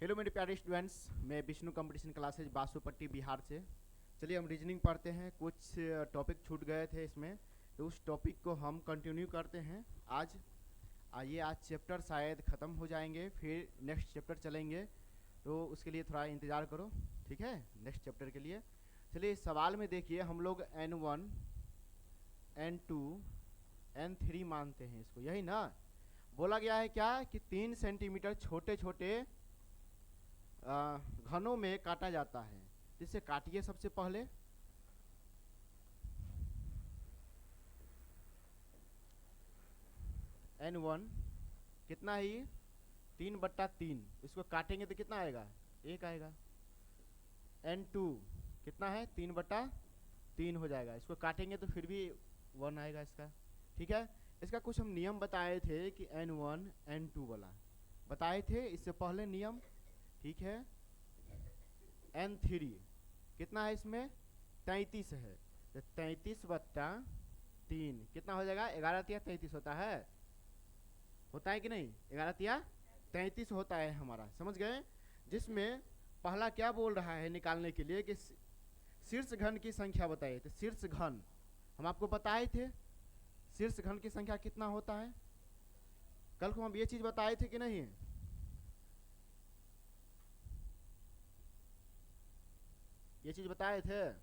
Hello मेरे प्यारे students, मैं विष्णु कंपटीशन क्लासेज बासुपट्टी बिहार से। चलिए हम रीजनिंग पढ़ते हैं। कुछ टॉपिक छूट गए थे इसमें, तो उस टॉपिक को हम कंटिन्यू करते हैं आज। आइए, आज चैप्टर शायद ख़त्म हो जाएंगे, फिर नेक्स्ट चैप्टर चलेंगे, तो उसके लिए थोड़ा इंतज़ार करो, ठीक है, नेक्स्ट चैप्टर के लिए। चलिए इस सवाल में देखिए, हम लोग N1 N2 N3 मानते हैं इसको, यही ना। बोला गया है क्या कि 3 सेंटीमीटर छोटे छोटे घनों में काटा जाता है। जिससे काटिए सबसे पहले। N1 कितना है ये? 3/3। इसको काटेंगे तो कितना आएगा? 1 आएगा। N2 कितना है? 3/3 हो जाएगा। इसको काटेंगे तो फिर भी 1 आएगा इसका, ठीक है। इसका कुछ हम नियम बताए थे कि N1 N2 वाला बताए थे इससे पहले नियम, ठीक है। N3 कितना है इसमें? 33 है, तो 33/3 कितना हो जाएगा? 11×3 होता है कि नहीं? 11×3 होता है हमारा, समझ गए। जिसमें पहला क्या बोल रहा है निकालने के लिए कि शीर्ष घन की संख्या बताइए। तो शीर्ष घन हम आपको बताए थे, शीर्ष घन की संख्या कितना होता है। कल को हम ये चीज बताए थे कि नहीं? ये चीज बताए थे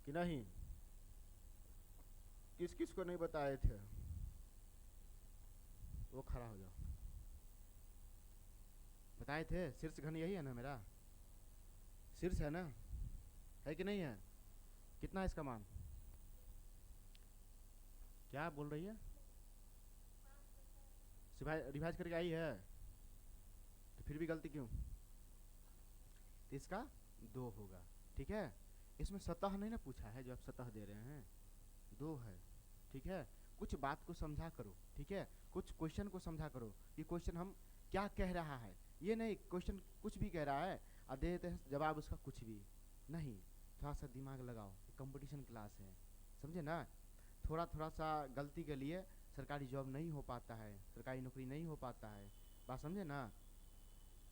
कि नहीं? किस किस को नहीं बताए थे? वो खड़ा हो जाओ। बताए थे शीर्ष घन यही है ना, मेरा शीर्ष है ना, है कि नहीं है? कितना है इसका मान? क्या बोल रही है? रिवाइज करके आई है तो फिर भी गलती क्यों? तो इसका 2 होगा, ठीक है। इसमें सतह नहीं ना पूछा है, जो आप सतह दे रहे हैं 2 है, ठीक है। कुछ बात को समझा करो, ठीक है। कुछ क्वेश्चन को समझा करो कि क्वेश्चन हम क्या कह रहा है। ये नहीं क्वेश्चन कुछ भी कह रहा है और दे देते हैं जवाब उसका कुछ भी नहीं। थोड़ा सा दिमाग लगाओ, कंपटीशन क्लास है, समझे ना। थोड़ा थोड़ा सा गलती के लिए सरकारी जॉब नहीं हो पाता है, सरकारी नौकरी नहीं हो पाता है, बात समझे ना।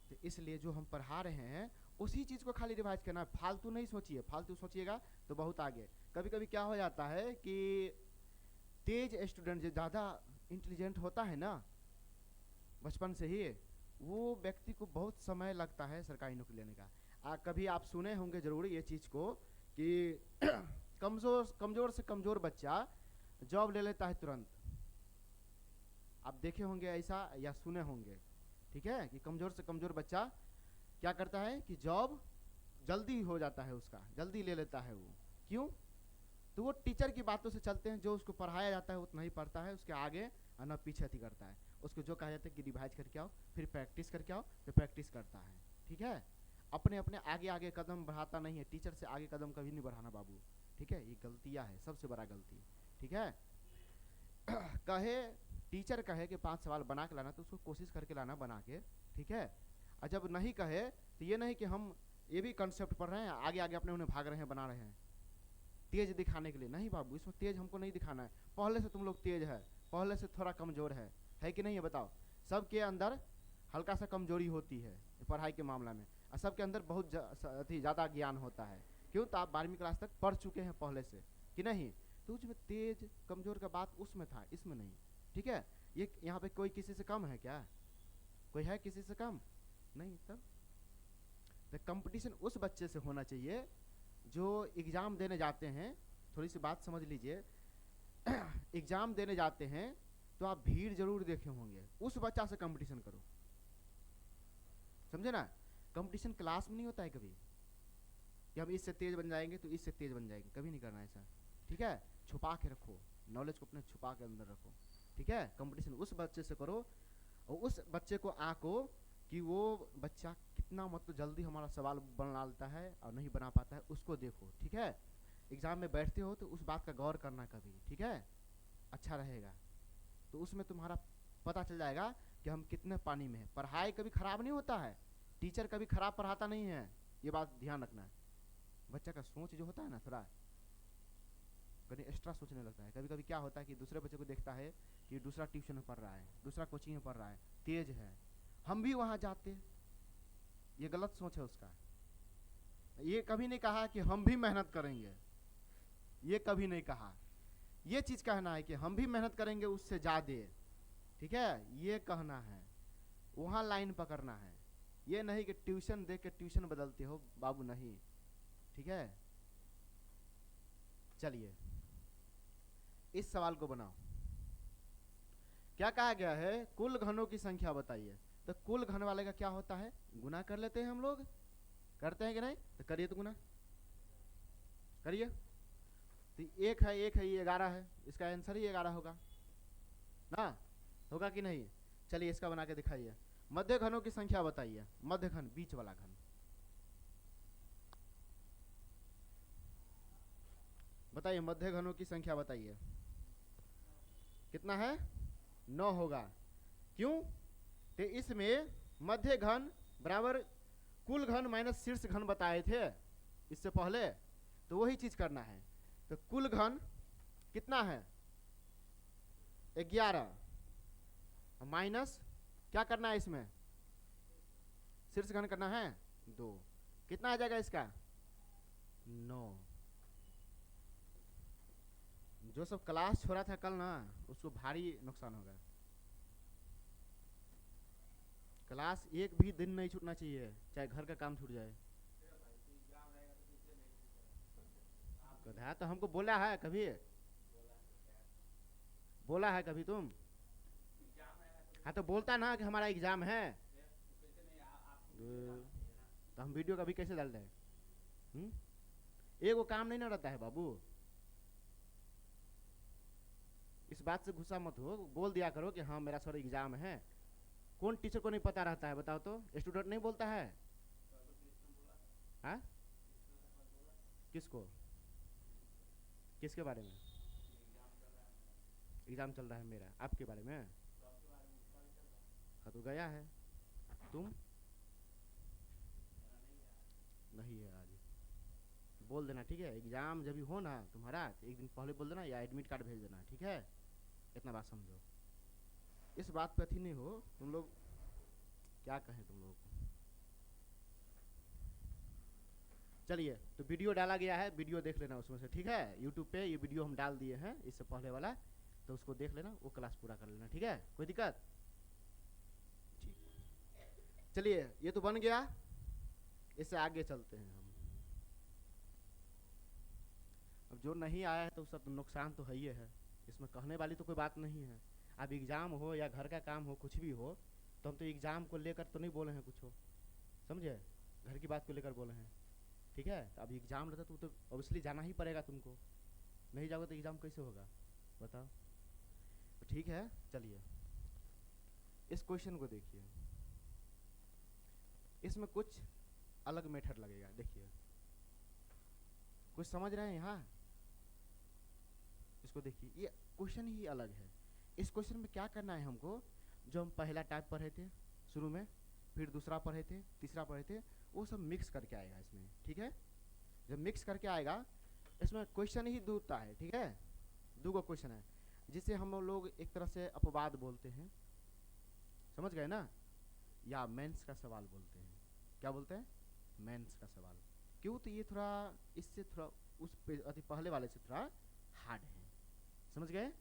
तो इसलिए जो हम पढ़ा रहे हैं उसी चीज़ को खाली रिवाइज करना है, फालतू नहीं सोचिए। फालतू सोचिएगा तो बहुत आगे। कभी कभी क्या हो जाता है कि तेज स्टूडेंट जो ज़्यादा इंटेलिजेंट होता है ना बचपन से ही, वो व्यक्ति को बहुत समय लगता है सरकारी नौकरी लेने का। कभी आप सुने होंगे जरूर ये चीज़ को कि कमज़ोर कमज़ोर से कमज़ोर बच्चा जॉब ले लेता है तुरंत। आप देखे होंगे ऐसा या सुने होंगे, ठीक है, कि कमज़ोर से कमज़ोर बच्चा क्या करता है कि जॉब जल्दी हो जाता है उसका, जल्दी ले लेता है वो। क्यों? तो वो टीचर की बातों से चलते हैं, जो उसको पढ़ाया जाता है उतना ही पढ़ता है, उसके आगे और न पीछे ही करता है। उसको जो कहा जाता है कि रिवाइज करके आओ, फिर प्रैक्टिस करके आओ, तो प्रैक्टिस करता है, ठीक है। अपने अपने आगे आगे कदम बढ़ाता नहीं है। टीचर से आगे कदम कभी नहीं बढ़ाना बाबू, ठीक है। ये गलतियाँ है, सबसे बड़ा गलती, ठीक है। कहे टीचर कहे कि 5 सवाल बना के लाना, तो उसको कोशिश करके लाना बना के, ठीक है। और जब नहीं कहे तो ये नहीं कि हम ये भी कंसेप्ट पढ़ रहे हैं, आगे आगे अपने उन्हें भाग रहे हैं, बना रहे हैं तेज दिखाने के लिए। नहीं बाबू, इसमें तेज हमको नहीं दिखाना है। पहले से तुम लोग तेज है, पहले से थोड़ा कमजोर है कि नहीं है? बताओ। सबके अंदर हल्का सा कमजोरी होती है पढ़ाई के मामला में, और सबके अंदर बहुत ज़्यादा ज्ञान होता है। क्यों? तो आप 12वीं क्लास तक पढ़ चुके हैं पहले से कि नहीं। तो उसमें तेज कमजोर का बात उसमें था, इसमें नहीं, ठीक है। ये यहाँ पे कोई किसी से कम है क्या? कोई है किसी से कम? नहीं। तब तो कंपटीशन उस बच्चे से होना चाहिए जो एग्ज़ाम देने जाते हैं। थोड़ी सी बात समझ लीजिए। एग्ज़ाम देने जाते हैं तो आप भीड़ जरूर देखे होंगे, उस बच्चा से कंपटीशन करो, समझे ना। कंपटीशन क्लास में नहीं होता है कभी कि हम इससे तेज बन जाएंगे तो इससे तेज बन जाएंगे, कभी नहीं करना ऐसा, ठीक है। छुपा के रखो, नॉलेज को अपने छुपा के अंदर रखो, ठीक है। कंपटीशन उस बच्चे से करो और उस बच्चे को आंको कि वो बच्चा कितना मतलब जल्दी हमारा सवाल बना लेता है और नहीं बना पाता है, उसको देखो, ठीक है। एग्ज़ाम में बैठते हो तो उस बात का गौर करना कभी, ठीक है, अच्छा रहेगा। तो उसमें तुम्हारा पता चल जाएगा कि हम कितने पानी में हैं। पढ़ाई कभी ख़राब नहीं होता है, टीचर कभी ख़राब पढ़ाता नहीं है, ये बात ध्यान रखना है। बच्चा का सोच जो होता है ना, थोड़ा कभी एक्स्ट्रा सोचने लगता है। कभी कभी क्या होता है कि दूसरे बच्चे को देखता है कि दूसरा ट्यूशन में पढ़ रहा है, दूसरा कोचिंग में पढ़ रहा है, तेज है, हम भी वहाँ जाते ये गलत सोच है उसका। ये कभी नहीं कहा कि हम भी मेहनत करेंगे, ये कभी नहीं कहा। ये चीज कहना है कि हम भी मेहनत करेंगे उससे ज्यादा, ठीक है, ये कहना है, वहां लाइन पकड़ना है। ये नहीं कि ट्यूशन दे के ट्यूशन बदलते हो बाबू, नहीं, ठीक है। चलिए इस सवाल को बनाओ। क्या कहा गया है, कुल घनों की संख्या बताइए। तो कुल घन वाले का क्या होता है, गुना कर लेते हैं हम लोग, करते हैं कि नहीं? तो करिए, तो गुना करिए। तो एक है, ये 11 है, इसका आंसर ही 11 होगा ना, होगा कि नहीं? चलिए इसका बना के दिखाइए। मध्य घनों की संख्या बताइए, मध्य घन, बीच वाला घन बताइए, मध्य घनों की संख्या बताइए। कितना है? 9 होगा। क्यों? तो इसमें मध्य घन बराबर कुल घन माइनस शीर्ष घन बताए थे इससे पहले, तो वही चीज करना है। तो कुल घन कितना है? 11 माइनस क्या करना है इसमें? शीर्ष घन करना है 2। कितना आ जाएगा इसका? 9। जो सब क्लास छोड़ा था कल ना, उसको भारी नुकसान होगा। क्लास एक भी दिन नहीं छूटना चाहिए, चाहे घर का काम छूट जाए। गधा तो हमको बोला है कभी? बोला है कभी तुम? हाँ तो बोलता ना कि हमारा एग्जाम है, तो हम वीडियो कभी कैसे डाल रहे हैं? एक वो काम नहीं ना रहता है बाबू, इस बात से गुस्सा मत हो, बोल दिया करो कि हाँ मेरा सर एग्जाम है। कौन टीचर को नहीं पता रहता है बताओ तो? स्टूडेंट नहीं बोलता है? हाँ, किसको? किसके बारे में? एग्जाम चल रहा है मेरा, आपके बारे में? हाँ तो गया है, तुम? नहीं है आज, बोल देना, ठीक है? एग्जाम जब भी हो ना तुम्हारा, तो एक दिन पहले बोल देना या एडमिट कार्ड भेज देना, ठीक है? इतना बात समझो, इस बात पे अथी नहीं हो तुम लोग। क्या कहें तुम लोग को। चलिए तो वीडियो डाला गया है, वीडियो देख लेना उसमें से, ठीक है? यूट्यूब पे ये वीडियो हम डाल दिए हैं इससे पहले वाला, तो उसको देख लेना, वो क्लास पूरा कर लेना, ठीक है? कोई दिक्कत? ठीक, चलिए ये तो बन गया, इससे आगे चलते हैं हम। अब जो नहीं आया है तो उसका तो नुकसान तो है ही है, इसमें कहने वाली तो कोई बात नहीं है। अब एग्जाम हो या घर का काम हो, कुछ भी हो, तो हम तो एग्जाम को लेकर तो नहीं बोले हैं कुछ हो, समझे? घर की बात को लेकर बोले हैं, ठीक है? तो अब एग्जाम रहता तो ऑब्वियसली जाना ही पड़ेगा तुमको, नहीं जाओगे तो एग्जाम कैसे होगा बताओ? तो ठीक है, चलिए इस क्वेश्चन को देखिए, इसमें कुछ अलग मेथड लगेगा। देखिए कुछ समझ रहे हैं यहाँ? इसको देखिए, ये क्वेश्चन ही अलग है। इस क्वेश्चन में क्या करना है हमको, जो हम पहला टाइप पढ़े थे शुरू में, फिर दूसरा पढ़े थे, तीसरा पढ़े थे, वो सब मिक्स करके आएगा इसमें, ठीक है? जब मिक्स करके आएगा, इसमें क्वेश्चन ही दूसरा है, ठीक है? दो क्वेश्चन है, जिसे हम लोग एक तरह से अपवाद बोलते हैं, समझ गए ना? या मेंस का सवाल बोलते हैं। क्या बोलते हैं? मेंस का सवाल। क्यों? तो ये थोड़ा इससे थोड़ा उस पहले वाले से थोड़ा हार्ड है, समझ गए?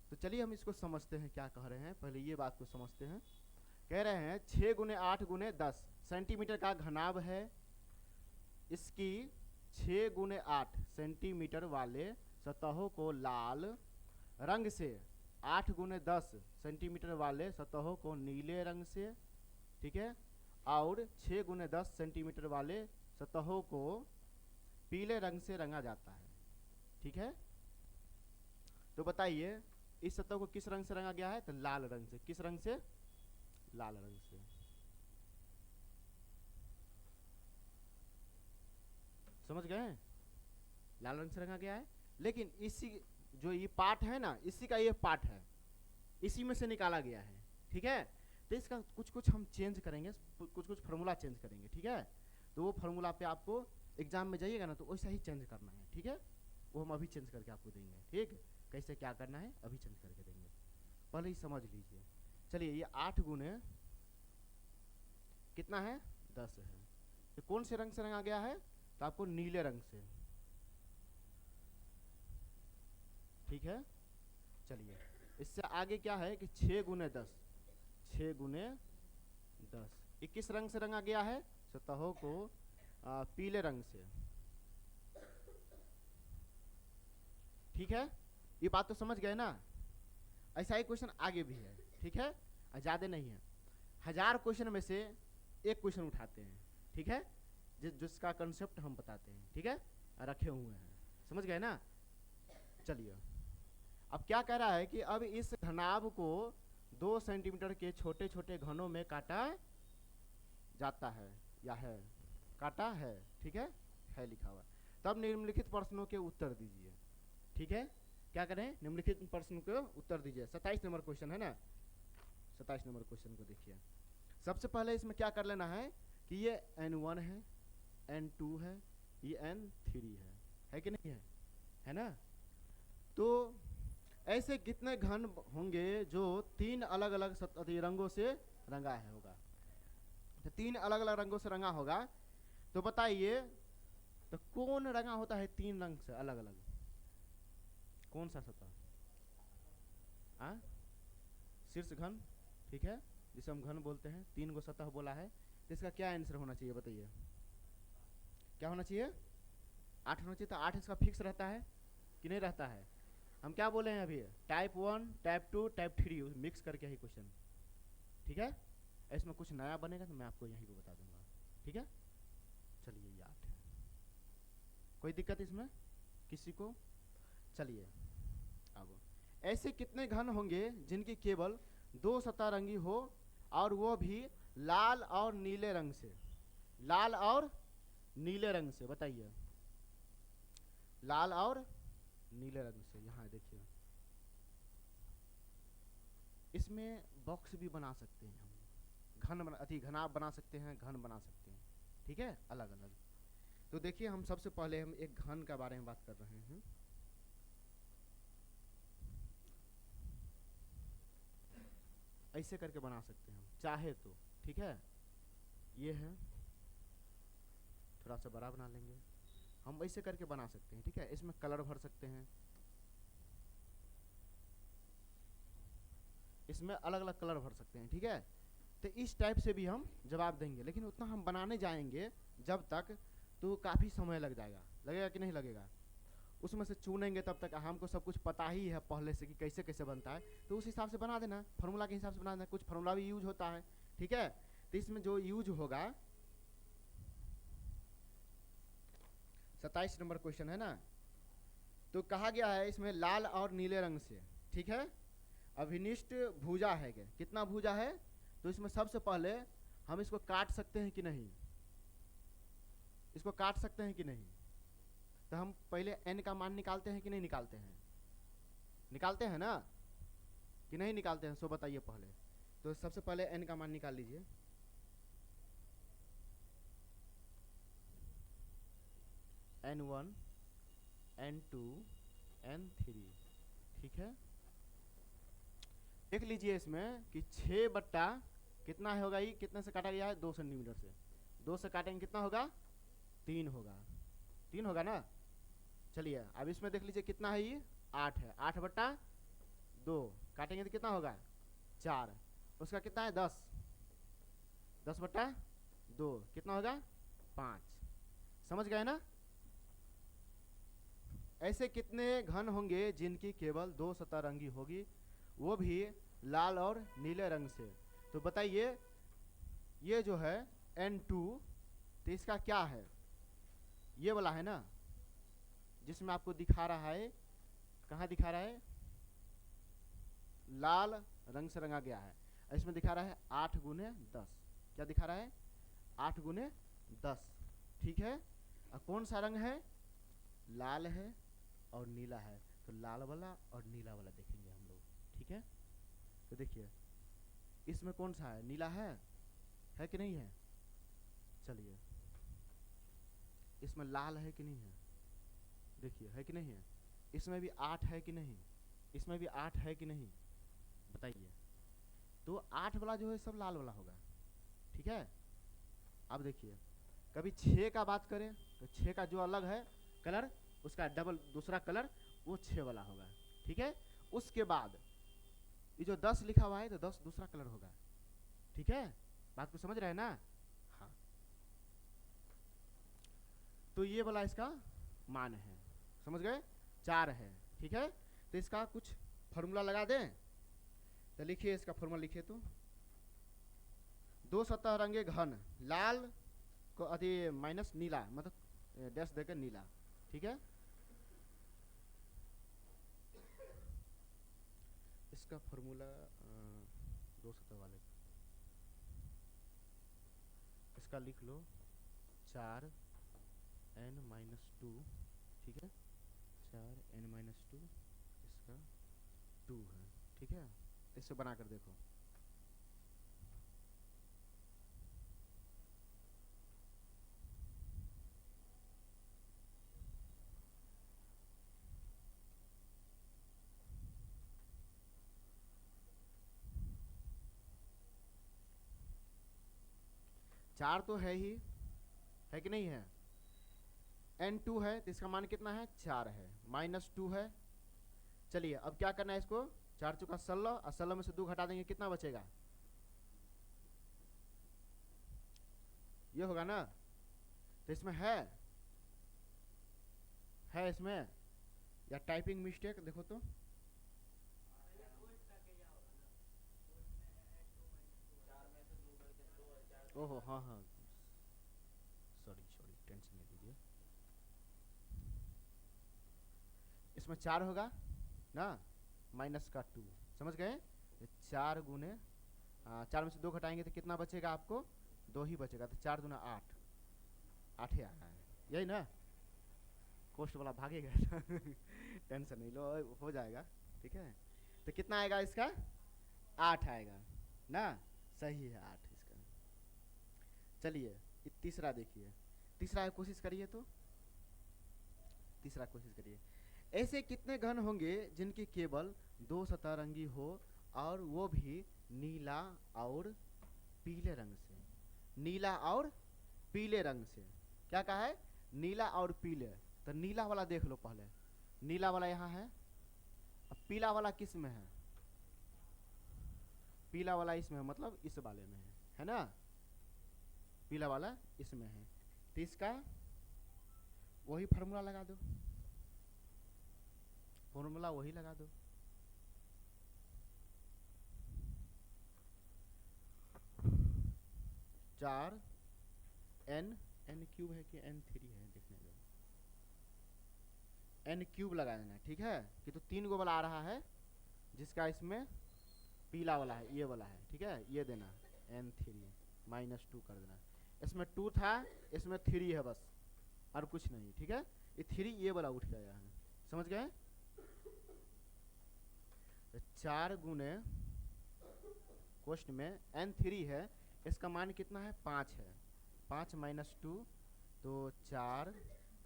तो चलिए हम इसको समझते हैं क्या कह रहे हैं। पहले ये बात को समझते हैं। कह रहे हैं 6 गुने 8 गुने 10 सेंटीमीटर का घनाभ है, इसकी 6 गुने 8 सेंटीमीटर वाले सतहों को लाल रंग से, 8 गुने 10 सेंटीमीटर वाले सतहों को नीले रंग से, ठीक है? और 6 गुने 10 सेंटीमीटर वाले सतहों को पीले रंग से रंगा जाता है, ठीक है? तो बताइए इस सतह को किस रंग से रंगा गया है? तो लाल रंग से। किस रंग से? लाल रंग से। समझ गए? लाल रंग से रंगा गया है। लेकिन इसी जो ये पार्ट है ना, इसी का ये पार्ट है, इसी में से निकाला गया है, ठीक है? तो इसका कुछ कुछ हम चेंज करेंगे, कुछ कुछ फार्मूला चेंज करेंगे, ठीक है? तो वो फार्मूला पे आपको एग्जाम में जाइएगा ना तो वैसा ही चेंज करना है, ठीक है? वो हम अभी चेंज करके आपको देंगे, ठीक? कैसे क्या करना है अभी चेंज करके देंगे, पहले ही समझ लीजिए। चलिए ये 8 गुने कितना है? 10 है। तो कौन से रंग से रंगा गया है? तो आपको नीले रंग से। ठीक है, चलिए इससे आगे क्या है कि 6 गुने 10, 6 गुने 10 ये किस रंग से रंगा गया है? सतहों को पीले रंग से। ठीक है, ये बात तो समझ गए ना। ऐसा ही क्वेश्चन आगे भी है, ठीक है, ज़्यादा नहीं है। 1000 क्वेश्चन में से एक क्वेश्चन उठाते हैं, ठीक है, जिसका कंसेप्ट हम बताते हैं, ठीक है, रखे हुए हैं, समझ गए ना। चलिए अब क्या कह रहा है कि अब इस घनाभ को 2 सेंटीमीटर के छोटे छोटे घनों में काटा जाता है या है, काटा है, ठीक है लिखा हुआ। तब निम्नलिखित प्रश्नों के उत्तर दीजिए। ठीक है, क्या करें? निम्नलिखित प्रश्न को उत्तर दीजिए। 27 नंबर क्वेश्चन है ना, 27 नंबर क्वेश्चन को देखिए। सबसे पहले इसमें क्या कर लेना है कि ये N1 है, N2 है, ये N3 है कि नहीं है ना। तो ऐसे कितने घन होंगे जो 3 अलग अलग रंगों से रंगा है होगा? तो 3 अलग अलग रंगों से रंगा होगा, तो बताइए तो कौन रंगा होता है 3 रंग से अलग अलग? कौन सा सतह? शीर्ष घन, ठीक है, जिसे हम घन बोलते हैं। 3 गो सतह बोला है, तो इसका क्या आंसर होना चाहिए बताइए? क्या होना चाहिए? 8 होना चाहिए। तो 8 इसका फिक्स रहता है कि नहीं रहता है? हम क्या बोले हैं अभी? टाइप 1, टाइप 2, टाइप 3 मिक्स करके ही क्वेश्चन, ठीक है। इसमें कुछ नया बनेगा तो मैं आपको यहीं पे बता दूंगा, ठीक है। चलिए ये 8 है, कोई दिक्कत इसमें किसी को? चलिए अब ऐसे कितने घन होंगे जिनकी केवल 2 सतह रंगी हो और वो भी लाल और नीले रंग से? लाल और नीले रंग से, बताइए। लाल और नीले रंग से। यहाँ देखिए, इसमें बॉक्स भी बना सकते हैं हम, घनाभ बना सकते हैं, घन बना सकते हैं, ठीक है, अलग अलग। तो देखिए हम सबसे पहले हम एक घन के बारे में बात कर रहे हैं। ऐसे करके बना सकते हैं हम चाहे तो, ठीक है। ये है, थोड़ा सा बड़ा बना लेंगे हम, ऐसे करके बना सकते हैं, ठीक है। इसमें कलर भर सकते हैं, इसमें अलग अलग कलर भर सकते हैं, ठीक है। तो इस टाइप से भी हम जवाब देंगे, लेकिन उतना हम बनाने जाएंगे जब तक तो काफ़ी समय लग जाएगा। लगेगा कि नहीं लगेगा? उसमें से चुनेंगे तब तक हमको सब कुछ पता ही है पहले से कि कैसे कैसे बनता है, तो उस हिसाब से बना देना, फार्मूला के हिसाब से बना देना। कुछ फार्मूला भी यूज होता है, ठीक है। तो इसमें जो यूज होगा, 27 नंबर क्वेश्चन है ना, तो कहा गया है इसमें लाल और नीले रंग से, ठीक है। अभिनिष्ट भुजा है, क्या कितना भुजा है? तो इसमें सबसे पहले हम इसको काट सकते हैं कि नहीं? इसको काट सकते हैं कि नहीं? तो हम पहले n का मान निकालते हैं कि नहीं निकालते हैं? निकालते हैं ना कि नहीं निकालते हैं? सो बताइए पहले। तो सबसे पहले n का मान निकाल लीजिए। N1, N2, N3, ठीक है। देख लीजिए इसमें कि 6 बट्टा कितना होगा, ये कितने से काटा गया है? 2 सेंटीमीटर से। 2 से काटेंगे कितना होगा? 3 होगा, 3 होगा ना। चलिए अब इसमें देख लीजिए कितना है, ये 8 है। 8 बट्टा 2 काटेंगे तो कितना होगा? 4। उसका कितना है? 10। 10 बट्टा 2 कितना होगा? 5। समझ गए ना। ऐसे कितने घन होंगे जिनकी केवल 2 सतह रंगी होगी, वो भी लाल और नीले रंग से? तो बताइए, ये जो है N2, तो इसका क्या है? ये वाला है ना, जिसमें आपको दिखा रहा है, कहाँ दिखा रहा है? लाल रंग से रंगा गया है। इसमें दिखा रहा है 8 गुने 10। क्या दिखा रहा है? 8 गुने 10, ठीक है। और कौन सा रंग है? लाल है और नीला है। तो लाल वाला और नीला वाला देखेंगे हम लोग, ठीक है। तो देखिए इसमें कौन सा है? नीला है कि नहीं है? चलिए इसमें लाल है कि नहीं है? देखिए है कि नहीं है? इसमें भी 8 है कि नहीं? इसमें भी 8 है कि नहीं? बताइए। तो 8 वाला जो है सब लाल वाला होगा, ठीक है। अब देखिए, कभी 6 का बात करें तो 6 का जो अलग है कलर, उसका डबल दूसरा कलर वो 6 वाला होगा, ठीक है। उसके बाद ये जो 10 लिखा हुआ है तो 10 दूसरा कलर होगा, ठीक है। बात को समझ रहे हैं ना? हाँ, तो ये वाला इसका मान है, समझ गए, 4 है, ठीक है। तो इसका कुछ फॉर्मूला लगा दें, तो लिखिए इसका फॉर्मूला लिखिए तो, दो सतह रंगे घन, लाल को अति माइनस नीला, मतलब डैश देकर नीला, ठीक है। इसका फॉर्मूला दो सतह वाले इसका लिख लो 4n-2, ठीक है, 4n-2 इसका 2 है, ठीक है। इससे बना कर देखो, चार तो है ही, है कि नहीं है। n2 है तो इसका मान कितना है, 4 है, -2 है। चलिए अब क्या करना है इसको, 4 चुका 16 और 16 में से 2 घटा देंगे, कितना बचेगा, ये होगा ना। तो इसमें है इसमें, या टाइपिंग मिस्टेक देखो तो, ओहो हाँ हाँ, सॉरी सॉरी, टेंशन नहीं लीजिए। इसमें 4 होगा ना, माइनस का 2, समझ गए। 4 गुने 4 में से 2 घटाएंगे तो कितना बचेगा आपको, 2 ही बचेगा। तो 4 दूना 8, 8 ही आ रहा है, यही ना। कोस्ट वाला भागेगा टेंशन नहीं लो, हो जाएगा, ठीक है। तो कितना आएगा इसका, 8 आएगा ना, सही है 8 इसका। चलिए तीसरा देखिए, तीसरा कोशिश करिए तो, तीसरा कोशिश करिए। ऐसे कितने घन होंगे जिनकी केवल 2 सतरंगी हो और वो भी नीला और पीले रंग से, नीला और पीले रंग से। क्या कहा है, नीला और पीले। तो नीला वाला देख लो पहले, नीला वाला यहाँ है, अब पीला वाला किस में है, पीला वाला इसमें है, मतलब इस वाले में है ना, पीला वाला इसमें है। तो इसका वही फार्मूला लगा दो, फॉर्मूला वही लगा दो, चार n क्यूब है कि n3 है, देखने दो, n क्यूब लगा देना, ठीक है। कि तो 3 गो वाला आ रहा है जिसका इसमें पीला वाला है, ये वाला है, ठीक है, ये देना n3 -2 कर देना। इसमें 2 था, इसमें 3 है बस, और कुछ नहीं, ठीक है। ये 3 ये वाला उठ गया है, समझ गए। 4 गुने क्वेश्चन में n3 है, इसका मान कितना है, 5 है, 5 -2 तो 4,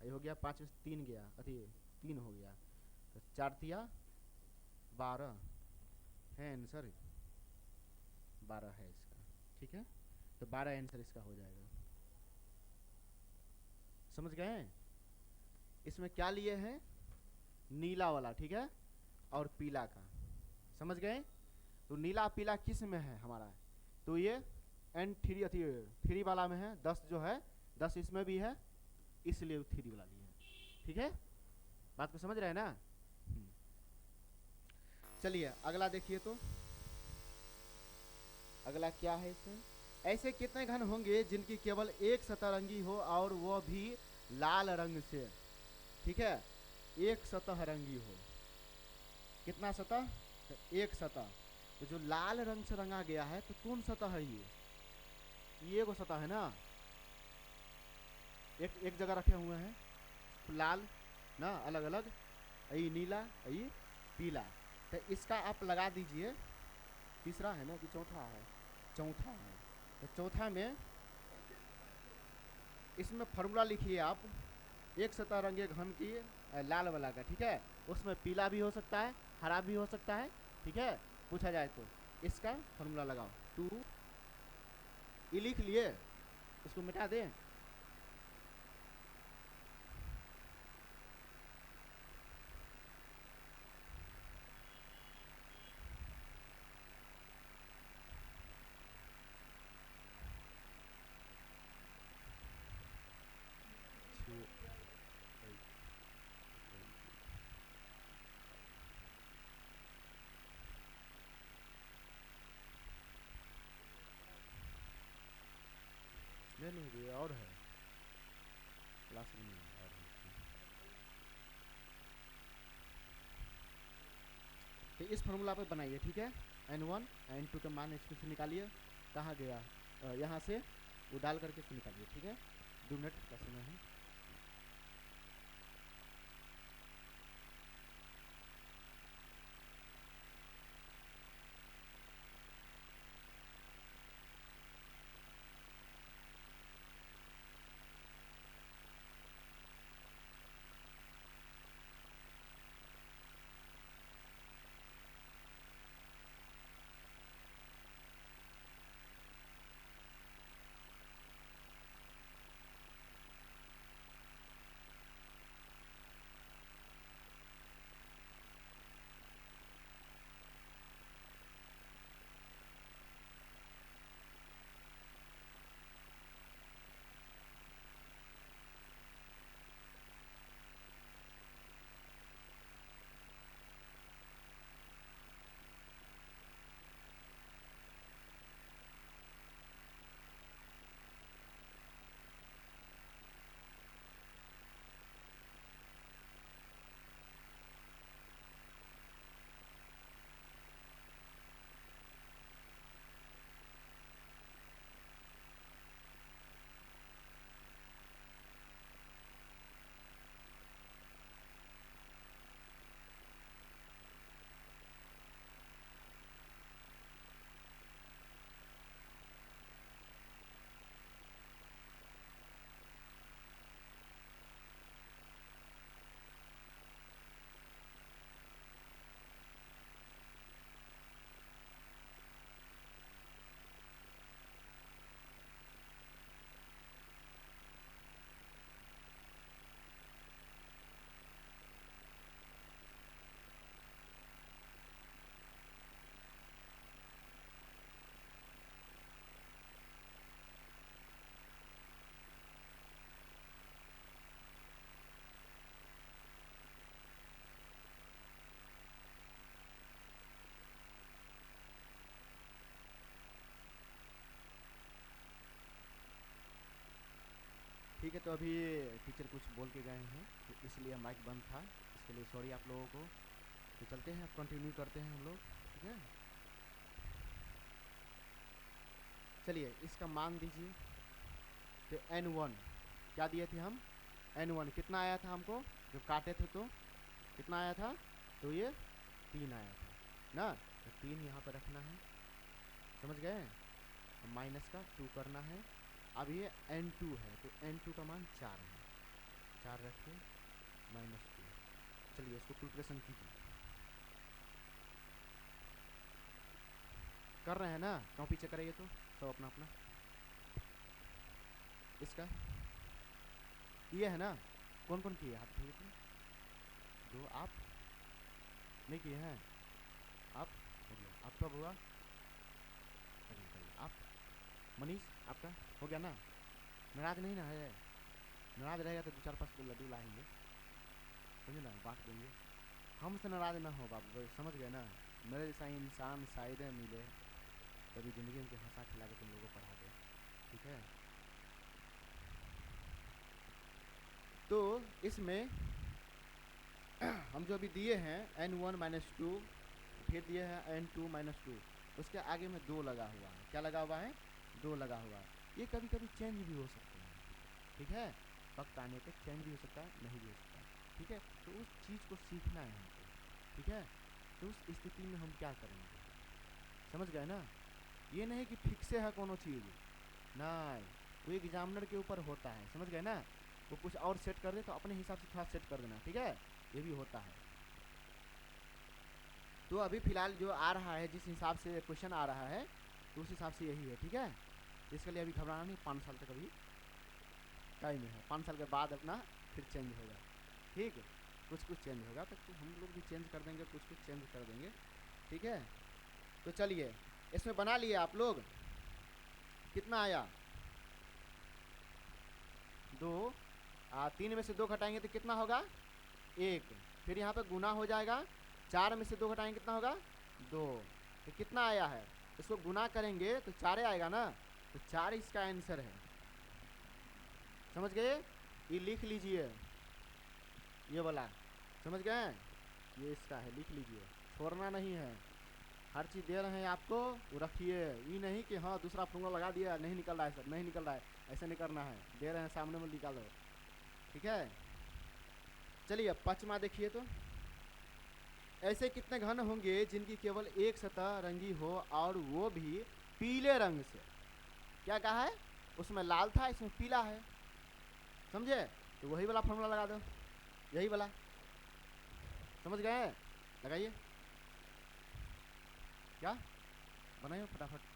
ये हो गया, 5 में से 3 गया, अरे 3 हो गया, तो 4 तिया 12 है आंसर, 12 है इसका, ठीक है। तो 12 आंसर इसका हो जाएगा, समझ गए। इसमें क्या लिए हैं, नीला वाला, ठीक है, और पीला का, समझ गए। तो नीला पीला किस में है हमारा, तो ये n3 अथी 3 वाला में है, 10 जो है 10 इसमें भी है, इसलिए 3 वाला लिए है, ठीक है। बात को समझ रहे हैं ना। चलिए अगला देखिए तो, अगला क्या है इसमें, ऐसे कितने घन होंगे जिनकी केवल एक सतरंगी हो और वह भी लाल रंग से, ठीक है, एक सतह रंगी हो। कितना सतह, तो एक सतह। तो जो लाल रंग से रंगा गया है तो कौन सतह है ये को सतह है ना, एक जगह रखे हुए हैं लाल ना, अलग अलग, यही नीला यही पीला। तो इसका आप लगा दीजिए, तीसरा है ना कि चौथा है, चौथा है। तो चौथा में इसमें फार्मूला लिखिए आप, एक सतह रंगे घन की लाल वाला का, ठीक है। उसमें पीला भी हो सकता है, हरा भी हो सकता है, ठीक है, पूछा जाए तो। इसका फार्मूला लगाओ, 2 ये लिख लिए, इसको मिटा दें। नहीं नहीं, ये और है, क्लास में नहीं है, और है इसमें। तो इस फार्मूला पे बनाइए, ठीक है। n1 n2 के मान इसमें से निकालिए। कहाँ गया, यहाँ से वो डाल करके इसको निकालिए, ठीक है। 2 मिनट का समय है। ठीक है, तो अभी टीचर कुछ बोल के गए हैं, तो इसलिए माइक बंद था, इसके लिए सॉरी आप लोगों को। तो चलते हैं, अब कंटिन्यू करते हैं हम लोग, ठीक है। चलिए इसका मान दीजिए। तो n1 क्या दिए थे हम, n1 कितना आया था हमको जब काटे थे, तो कितना आया था, तो ये 3 आया था ना। तो 3 यहाँ पर रखना है, समझ गए। माइनस का 2 करना है। अब ये n2 है, तो n2 का मान 4 है, 4 रखिए -2। चलिए इसको कैलकुलेशन कीजिए। कर रहे हैं ना, कॉपी चेक कराइए तो सब अपना अपना। इसका ये है ना, कौन कौन किए हाथ उठाइए तो। 2 आप नहीं किए हैं, आप आप कब हुआ, करिए करिए आप। मनीष आपका हो गया ना, नाराज नहीं ना है। नाराज रहेगा तो 2-4-5 लड्डू लाएंगे, समझे ना, बांट देंगे। हमसे नाराज ना हो बाबू, समझ गए ना। मेरे जैसा इंसान शायद मिले, कभी ज़िंदगी में हंसा खिला के तुम लोगों को पढ़ा दे, ठीक है। तो इसमें हम जो अभी दिए हैं n1 - 2, फिर दिए हैं n2 - 2, उसके आगे में 2 लगा हुआ है। क्या लगा हुआ है, 2 लगा हुआ है। ये कभी कभी चेंज भी हो सकते हैं, ठीक है। वक्त आने पे चेंज भी हो सकता है, नहीं भी हो सकता है, ठीक है। तो उस चीज़ को सीखना है हमको, ठीक है। तो उस स्थिति में हम क्या करेंगे, समझ गए ना। ये नहीं कि फिक्स है कोनो चीज़, नहीं, वो एग्जामिनर के ऊपर होता है, समझ गए ना। वो कुछ और सेट कर दे तो अपने हिसाब से थोड़ा सेट कर देना, ठीक है। ये भी होता है। तो अभी फ़िलहाल जो आ रहा है, जिस हिसाब से क्वेश्चन आ रहा है, तो उस हिसाब से यही है, ठीक है। इसके लिए अभी घबराना नहीं, 5 साल तक अभी टाइम है, 5 साल के बाद अपना फिर चेंज होगा, ठीक है। कुछ कुछ चेंज होगा तो हम लोग भी चेंज कर देंगे, कुछ कुछ चेंज कर देंगे, ठीक है। तो चलिए इसमें बना लिए आप लोग, कितना आया 2, 3 में से 2 घटाएंगे तो कितना होगा 1, फिर यहाँ पे गुना हो जाएगा, 4 में से 2 घटाएंगे कितना होगा 2, तो कितना आया है, इसको गुना करेंगे तो 4 आएगा ना, तो 4 इसका आंसर है, समझ गए। ये लिख लीजिए, ये वाला समझ गए, ये इसका है, लिख लीजिए, छोड़ना नहीं है, हर चीज़ दे रहे हैं आपको, वो रखिए, ये नहीं कि हाँ दूसरा फॉर्मूला लगा दिया नहीं निकल रहा है सर, नहीं निकल रहा है, ऐसे नहीं करना है, दे रहे हैं सामने में निकालो, ठीक है। चलिए 5वां देखिए, तो ऐसे कितने घन होंगे जिनकी केवल एक सतह रंगी हो और वो भी पीले रंग से, क्या कहा है, उसमें लाल था इसमें पीला है, समझे, तो वही वाला फॉर्मूला लगा दो, यही वाला, समझ गए, लगाइए, क्या बनाइए फटाफट।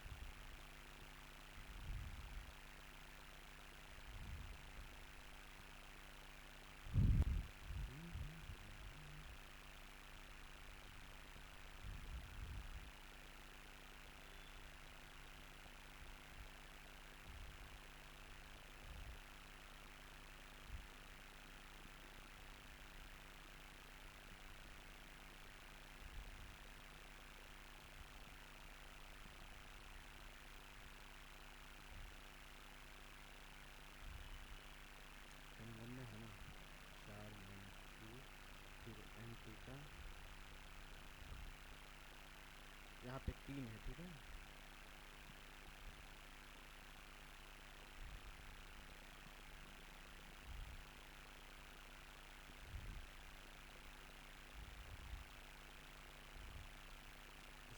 N1 में है ना 4 -2, फिर N2 का यहाँ पे 3 है, ठीक है,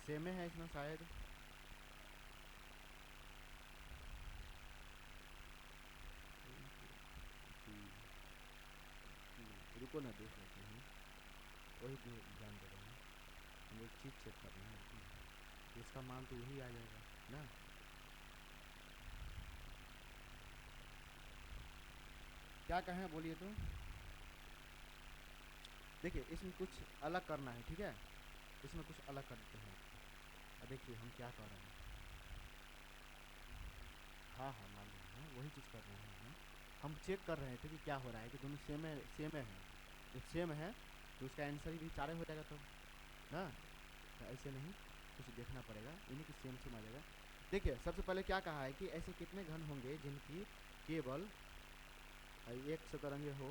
सेम है इसमें शायद, रुको ना देख लेते हैं, वही ध्यान दे रहे हैं, हम एक चीज़ चेक कर रहे हैं, इसका मान तो वही आ जाएगा ना, क्या कहें बोलिए, तो देखिए इसमें कुछ अलग करना है, ठीक है, इसमें कुछ अलग करते हैं, अब देखिए हम क्या कर रहे हैं, हाँ हाँ मालूम है, वही चीज़ कर रहे हैं हम चेक कर रहे थे कि क्या हो रहा है, कि दोनों सेम है, सेम है, जब सेम है तो उसका आंसर भी 4 हो जाएगा, तो ना, तो ऐसे नहीं, कुछ देखना पड़ेगा, इन्हीं की सेम सेम आ जाएगा। देखिए सबसे पहले क्या कहा है कि ऐसे कितने घन होंगे जिनकी केवल एक सतरंगे हो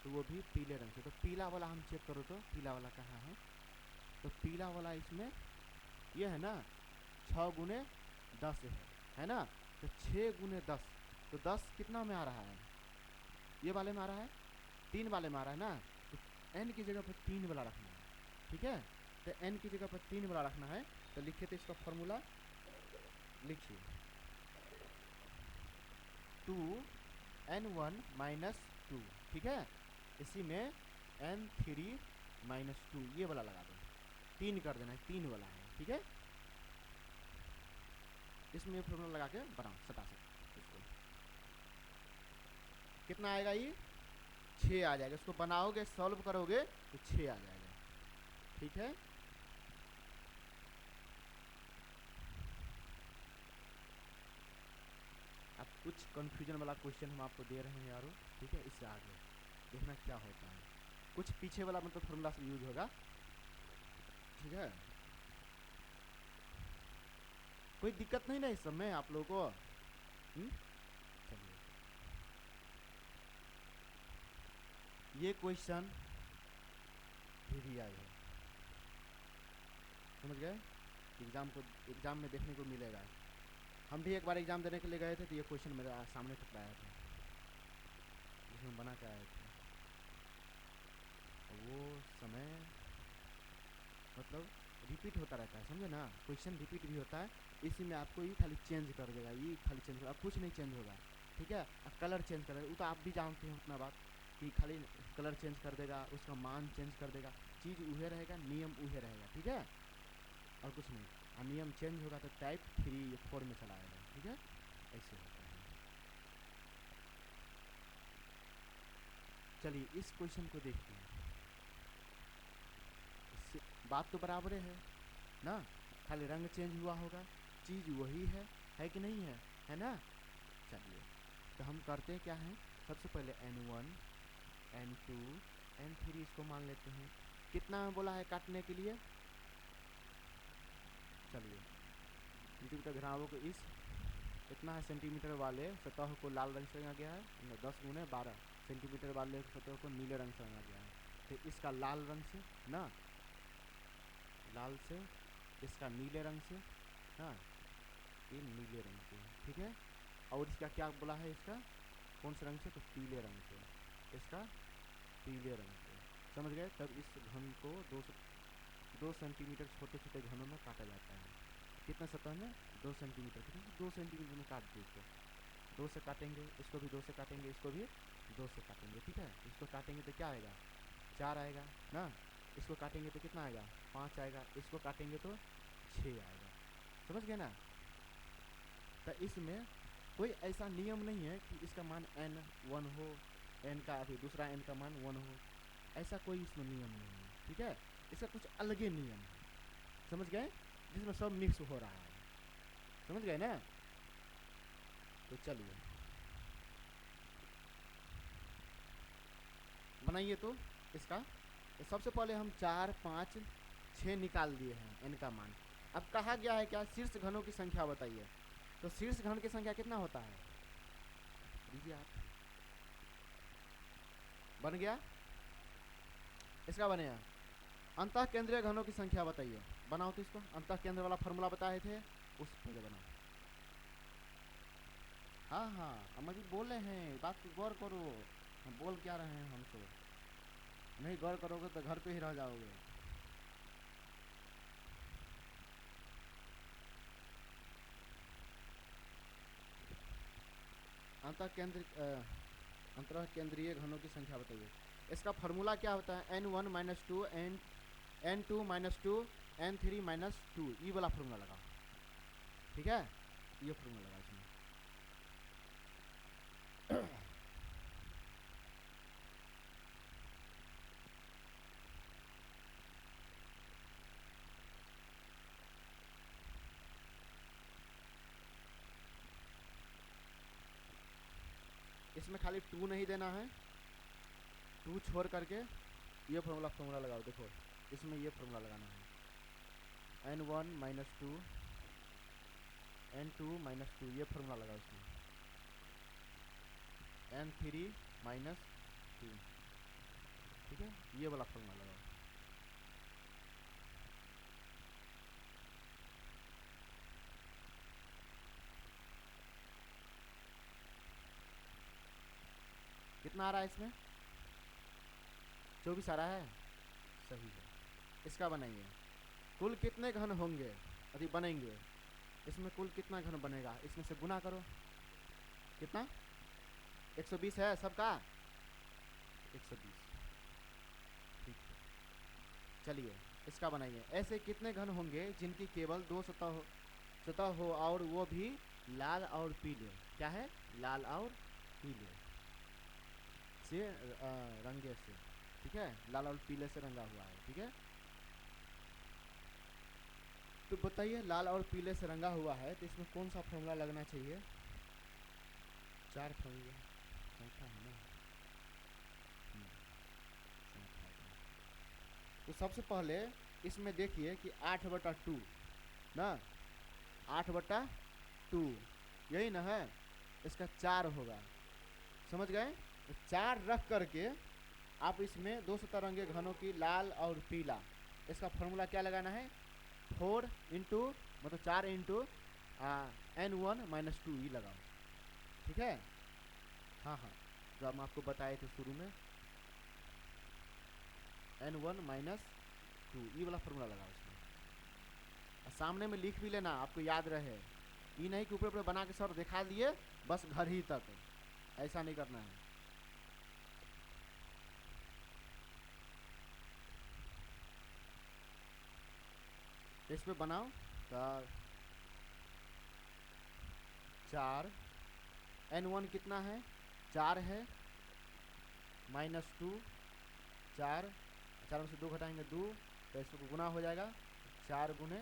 तो वो भी पीले रंग से, तो पीला वाला हम चेक करो, तो पीला वाला कहाँ है, तो पीला वाला इसमें ये है ना 6 × 10 है ना, तो 6 × 10, तो 10 कितना में आ रहा है, ये वाले में आ रहा है, 3 वाले में आ रहा है ना, तो n की जगह पर 3 वाला रखना है, ठीक है, तो n की जगह पर 3 वाला रखना है, तो लिखिए, तो इसका फॉर्मूला लिखिए, 2n1 -2, ठीक है, इसी में n3 -2 ये वाला लगा दो, 3 कर देना है, 3 वाला है, ठीक है, इसमें फॉर्मूला लगा के बनाओ सटा से, इसको कितना आएगा, ये 6 आ जाएगा, इसको बनाओगे सॉल्व करोगे तो 6 आ जाएगा, ठीक है। अब कुछ कन्फ्यूजन वाला क्वेश्चन हम आपको दे रहे हैं यारो, ठीक है, इससे आगे देखना क्या होता है, कुछ पीछे वाला मतलब फॉर्मूला से यूज होगा, ठीक है, कोई दिक्कत नहीं ना इस सब में आप लोगों को, चलिए ये क्वेश्चन भी आई है, समझ गए, एग्जाम में देखने को मिलेगा, हम भी एक बार एग्जाम देने के लिए गए थे तो ये क्वेश्चन मेरे सामने टकराया था, जिसमें बना के आए थे, वो समय मतलब रिपीट होता रहता है, समझे ना, क्वेश्चन रिपीट भी होता है, इसी में आपको ये खाली चेंज कर देगा, ये खाली चेंज होगा, अब कुछ नहीं चेंज होगा, ठीक है, अब कलर चेंज कर देगा, वो तो आप भी जानते हैं उतना बात, कि खाली कलर चेंज कर देगा, उसका मान चेंज कर देगा, चीज़ उहे रहेगा, नियम उहे रहेगा, ठीक है, और कुछ नहीं, और नियम चेंज होगा तो टाइप 3 या 4 में चला आएगा, ठीक है। ऐसे होता है। चलिए इस क्वेश्चन को देखते हैं। इससे बात तो बराबर है ना, खाली रंग चेंज हुआ होगा, चीज़ वही है कि नहीं है ना। चलिए तो हम करते हैं क्या है, सबसे पहले n1 n2 n3 इसको मान लेते हैं। कितना में बोला है काटने के लिए, चलिए सेंटीमीटर घनाभों को इस इतना है सेंटीमीटर वाले सतह को लाल रंग से रंगा गया है, 10 गुने 12 सेंटीमीटर वाले सतह को नीले रंग से रंगा गया है। तो इसका लाल रंग से ना, लाल से, इसका नीले रंग से, हाँ ये नीले रंग से, ठीक है। और इसका क्या बोला है, इसका कौन से रंग से, तो पीले रंग से, इसका पीले रंग से, समझ गए। तब इस घन को 2 सेंटीमीटर छोटे छोटे घनों में काटा जाता है। कितना सतह में, 2 सेंटीमीटर, 2 सेंटीमीटर में काट दिए इसको, 2 से काटेंगे, इसको भी 2 से काटेंगे, इसको भी 2 से काटेंगे, ठीक है। इसको काटेंगे तो क्या आएगा, 4 आएगा ना, इसको काटेंगे तो कितना आएगा, 5 आएगा, इसको काटेंगे तो 6 आएगा, समझ गए ना। तो इसमें कोई ऐसा नियम नहीं है कि इसका मान n1 हो, n का अभी दूसरा n का मान 1 हो, ऐसा कोई इसमें नियम नहीं है, ठीक है। इसका कुछ अलग ही नियम है, समझ गए, जिसमें सब मिक्स हो रहा है, समझ गए ना। तो चलिए बनाइए तो इसका। तो सबसे पहले हम 4 5 6 निकाल दिए हैं n का मान। अब कहा गया है क्या, शीर्ष घनों की संख्या बताइए। तो शीर्ष घन की संख्या कितना होता है, दीजिए आप, बन गया, इसका बनेगा। अंतः केंद्रीय घनों की संख्या बताइए, बनाओ तो इसको, अंतः केंद्र वाला फॉर्मूला बताए थे उस पर बनाओ। हाँ अम्मा जी बोल रहे हैं, बात को गौर करो, हम बोल क्या रहे हैं, हम तो नहीं गौर करोगे तो घर पे ही रह जाओगे। अंतः केंद्रीय घनों की संख्या बताइए। इसका फॉर्मूला क्या होता है, n1 - 2 n2 - 2 n3 - 2, ये वाला फॉर्मूला लगाओ, ठीक है, ये फॉर्मूला लगाओ इसमें। इसमें खाली 2 नहीं देना है, 2 छोड़ करके ये फॉर्मूला लगाओ, देखो इसमें ये फॉर्मूला लगाना है, n1 - 2 n2 - 2, ये फॉर्मूला लगाओ इसमें, n3 - 2, ठीक है, ये वाला फॉर्मूला लगाओ। कितना आ रहा है इसमें, 24 आ रहा है, सही है। इसका बनाइए, कुल कितने घन होंगे, अभी बनेंगे, इसमें कुल कितना घन बनेगा, इसमें से गुना करो, कितना, 120 है सबका, 120, ठीक है। चलिए इसका बनाइए, ऐसे कितने घन होंगे जिनकी केवल 2 सतह हो और वो भी लाल और पीले, क्या है, लाल और पीले से रंगे से, ठीक है, लाल और पीले से रंगा हुआ है, ठीक है। तो बताइए लाल और पीले से रंगा हुआ है तो इसमें कौन सा फॉर्मूला लगना चाहिए, 4 फॉर्मूला, चौथा है ना, तो सबसे पहले इसमें देखिए कि 8/2 ना, 8/2 यही ना है, इसका 4 होगा, समझ गए। तो 4 रख करके आप इसमें 2 तरंगे घनों की लाल और पीला, इसका फॉर्मूला क्या लगाना है, 4 इंटू मतलब 4 इंटू n1 - 2 ये लगाओ, ठीक है। हाँ जो हम आपको बताए थे शुरू में, n1 - 2 ये वाला फॉर्मूला लगाओ इसमें, सामने में लिख भी लेना, आपको याद रहे, ये नहीं कि ऊपर ऊपर बना के सर दिखा दिए बस घर ही तक, ऐसा नहीं करना है। इस पे बनाओ तो 4 n1 कितना है, 4 है, -2, 4, 4 में से 2 घटाएंगे 2, तो इसको गुना हो जाएगा, 4 गुने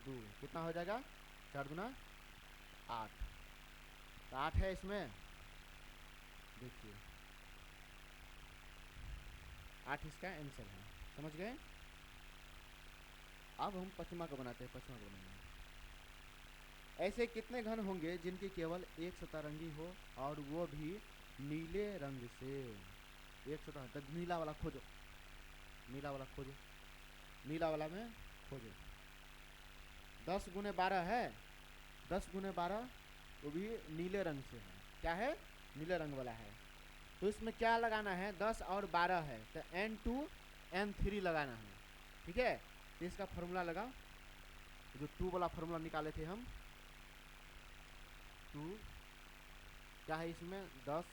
2 कितना हो जाएगा, 4 गुना 8, तो 8 है इसमें, देखिए 8 इसका आंसर है। समझ गए। अब हम पचमा को बनाते हैं, पचमा को बनाएंगे। ऐसे कितने घन होंगे जिनकी केवल एक सतरंगी हो और वो भी नीले रंग से। एक सतह, तो नीला वाला खोजो, नीला वाला खोजो, नीला वाला में खोजो। 10 गुने 12 है, 10 गुने 12 वो भी नीले रंग से है। क्या है, नीले रंग वाला है। तो इसमें क्या लगाना है, 10 और 12 है, तो n2 n3 लगाना है। ठीक है, तो इसका फॉर्मूला लगाओ, जो 2 वाला फॉर्मूला निकाले थे हम, 2 क्या है इसमें, 10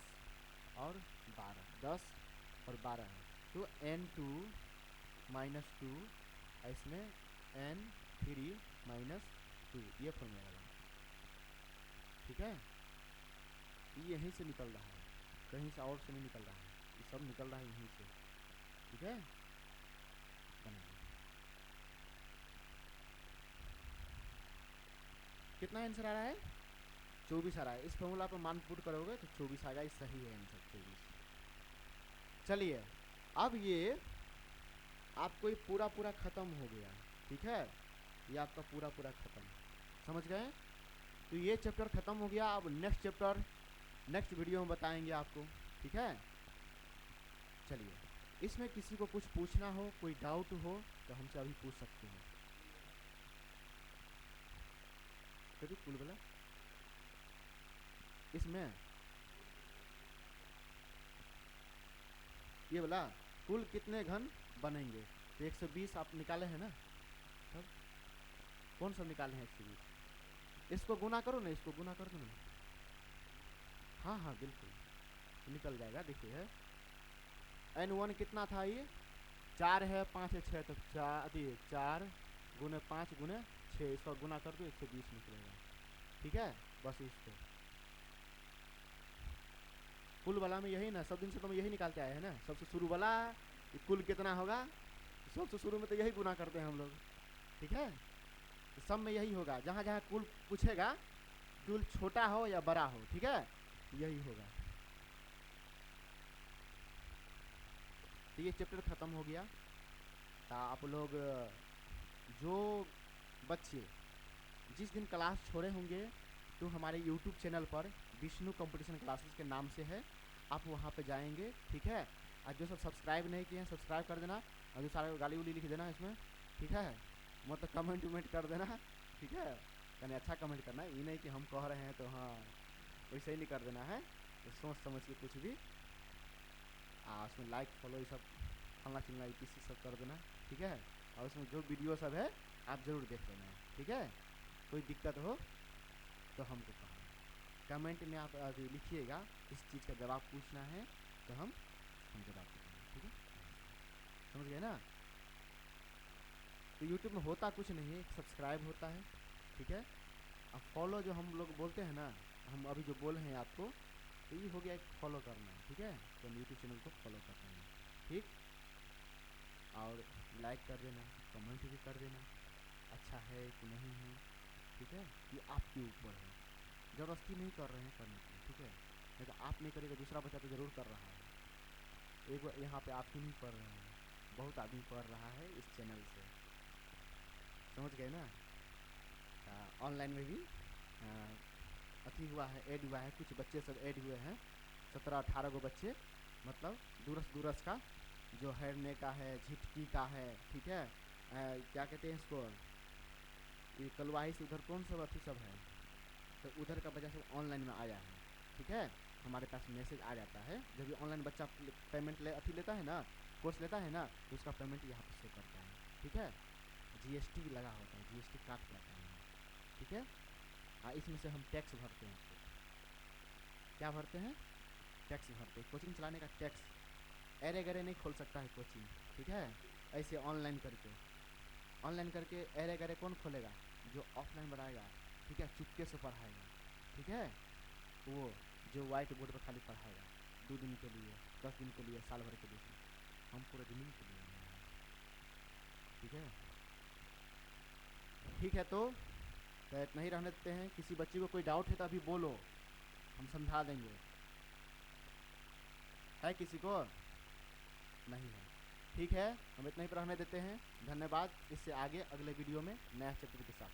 और 12, 10 और 12 है, तो n2 -2, इसमें n3 -2, ये फॉर्मूला लगा। ठीक है, ये यहीं से निकल रहा है, कहीं से और से नहीं निकल रहा है, ये सब निकल रहा है यहीं से। ठीक है, कितना आंसर आ रहा है, 24 आ रहा है। इस फॉर्मूला पर मान पुट करोगे तो 24 आएगा, ये सही है आंसर 24। चलिए, अब ये आपको ये पूरा पूरा खत्म हो गया। ठीक है, ये आपका पूरा पूरा खत्म, समझ गए। तो ये चैप्टर खत्म हो गया। अब नेक्स्ट चैप्टर नेक्स्ट वीडियो में बताएंगे आपको। ठीक है, चलिए, इसमें किसी को कुछ पूछना हो, कोई डाउट हो तो हमसे अभी पूछ सकते हैं। कभी कुल बोला इसमें ये बोला कुल कितने घन बनेंगे, तो 120 आप निकाले हैं ना, सब कौन सा निकाले हैं 120, इसको गुना करो ना, इसको गुना कर दो ना। हाँ हाँ बिल्कुल, तो निकल जाएगा। देखिए है n1 कितना था, ये 4 है, 5 है, 6, तो 4 गुने 5 गुने 6, इसका गुना कर दो, 120 निकलेगा। ठीक है, बस इसको कुल वाला में यही ना, सब दिन से तो यही निकालते आए हैं ना, सबसे शुरू वाला कुल कितना होगा, सबसे शुरू में तो यही गुना करते हैं हम लोग। ठीक है, तो सब में यही होगा, जहाँ जहाँ कुल पूछेगा, कुल छोटा हो या बड़ा हो, ठीक है, यही होगा। तो ये चैप्टर खत्म हो गया। तो आप लोग जो बच्चे जिस दिन क्लास छोड़े होंगे, तो हमारे यूट्यूब चैनल पर विष्णु कंपटीशन क्लासेस के नाम से है, आप वहाँ पे जाएंगे। ठीक है, और जो सब सब्सक्राइब नहीं किए हैं सब्सक्राइब कर देना, और जो सारे गाली उली लिख देना इसमें। ठीक है, मतलब कमेंट वमेंट कर देना। ठीक है, यानी अच्छा कमेंट करना है, ये नहीं कि हम कह रहे हैं तो हाँ वैसे ही नहीं कर देना है, तो सोच समझ के कुछ भी उसमें लाइक फॉलो ये सब फलना चिलना etc सब कर देना। ठीक है, और उसमें जो वीडियो सब है आप ज़रूर देख लेना। ठीक है, कोई दिक्कत हो तो हमको कहना, कमेंट में आप लिखिएगा, इस चीज़ का जवाब पूछना है तो हम जवाब देंगे। ठीक है, समझ गए ना। तो यूट्यूब में होता कुछ नहीं है, सब्सक्राइब होता है। ठीक है, अब फॉलो जो हम लोग बोलते हैं ना, हम अभी जो बोल रहे हैं आपको, तो ये हो गया एक फॉलो करना। ठीक है, तो यूट्यूब चैनल को फॉलो करना है। ठीक, और लाइक कर देना, कमेंट भी कर देना, अच्छा है कि नहीं है। ठीक है, ये आपके ऊपर है, ज़बरदस्ती नहीं कर रहे हैं करने के लिए। ठीक है, नहीं तो आप नहीं करेगा, दूसरा बच्चा तो ज़रूर कर रहा है। एक यहाँ पे आप ही नहीं पढ़ रहे हैं, बहुत आदमी पढ़ रहा है इस चैनल से, समझ गए ना। ऑनलाइन में भी अथी हुआ है, ऐड हुआ है, कुछ बच्चे सब ऐड हुए हैं, 17-18 गो बच्चे, मतलब दूरस दूरस का, जो हेरने का है, झिटकी का है। ठीक है, क्या कहते हैं इसको, ये कलवाही से उधर कौन सब अथी सब है, तो उधर का बच्चा सब ऑनलाइन में आया है। ठीक है, हमारे पास मैसेज आ जाता है, जब भी ऑनलाइन बच्चा पेमेंट अथी लेता है ना, कोर्स लेता है ना, तो उसका पेमेंट यहाँ पर से करता है। ठीक है, GST लगा होता है, GST काट जाता है। ठीक है, इसमें से हम टैक्स भरते हैं। क्या भरते हैं, टैक्स भरते हैं, कोचिंग चलाने का टैक्स। एरे गरे नहीं खोल सकता है कोचिंग। ठीक है, ऐसे ऑनलाइन करके एरे गरे कौन खोलेगा, जो ऑफलाइन बनाएगा। ठीक है, चुपके से पढ़ाएगा। ठीक है, वो जो व्हाइट बोर्ड पर खाली पढ़ाएगा 2 दिन के लिए, 10 दिन के लिए, साल भर के लिए। हम पूरे ज़मीन के लिए आए हैं। ठीक है, ठीक है। तो इतना ही रहने देते हैं। किसी बच्चे को कोई डाउट है तो अभी बोलो, हम समझा देंगे। है किसी को? नहीं है। ठीक है, हम इतना ही पर रहने देते हैं। धन्यवाद। इससे आगे अगले वीडियो में नया चैप्टर के साथ।